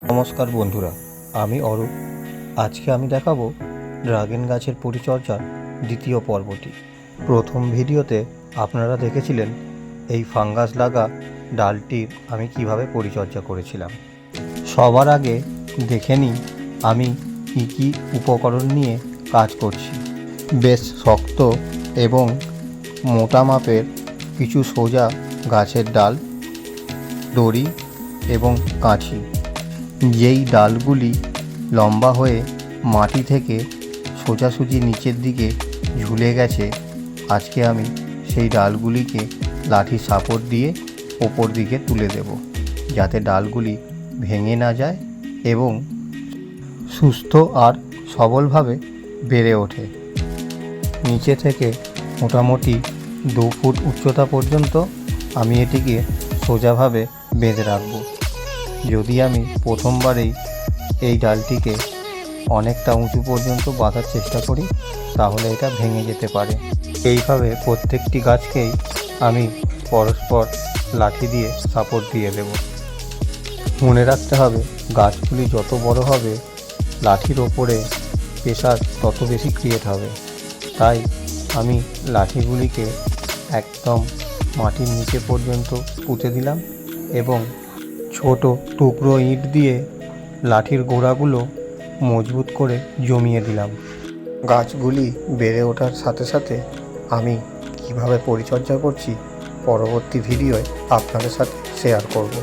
নমস্কার বন্ধুরা, আমি অরূপ। আজকে আমি দেখাবো ড্রাগন গাছের পরিচর্যার দ্বিতীয় পর্বটি। প্রথম ভিডিওতে আপনারা দেখেছিলেন এই ফাঙ্গাস লাগা ডালটির আমি কিভাবে পরিচর্যা করেছিলাম। সবার আগে দেখে নিই আমি কী কী উপকরণ নিয়ে কাজ করছি। বেশ শক্ত এবং মোটা মাপের কিছু সোজা গাছের ডাল, দড়ি এবং কাঁচি। যেই ডালগুলি লম্বা হয়ে মাটি থেকে সোজাসুজি নিচের দিকে ঝুলে গেছে, আজকে আমি সেই ডালগুলিকে লাঠির সাপোর্ট দিয়ে ওপর দিকে তুলে দেব, যাতে ডালগুলি ভেঙে না যায় এবং সুস্থ আর সবলভাবে বেড়ে ওঠে। নিচে থেকে মোটামুটি 2 ফুট উচ্চতা পর্যন্ত আমি এটিকে সোজাভাবে বেঁধে রাখব। যদি আমি প্রথমবারেই এই ডালটিকে অনেকটা উঁচু পর্যন্ত বাঁধার চেষ্টা করি, তাহলে এটা ভেঙে যেতে পারে। এইভাবে প্রত্যেকটি গাছকেই আমি পরস্পর লাঠি দিয়ে সাপোর্ট দিয়ে দেব। মনে রাখতে হবে, গাছগুলি যত বড় হবে লাঠির ওপরে প্রেশার তত বেশি ক্রিয়েট হবে। তাই আমি লাঠিগুলিকে একদম মাটির নিচে পর্যন্ত পুঁতে দিলাম এবং ছোট টুকরো ইট দিয়ে লাঠির গোড়াগুলো মজবুত করে জমিয়ে দিলাম। গাছগুলি বেড়ে ওঠার সাথে সাথে আমি কিভাবে পরিচর্যা করছি পরবর্তী ভিডিওয় আপনাদের সাথে শেয়ার করব।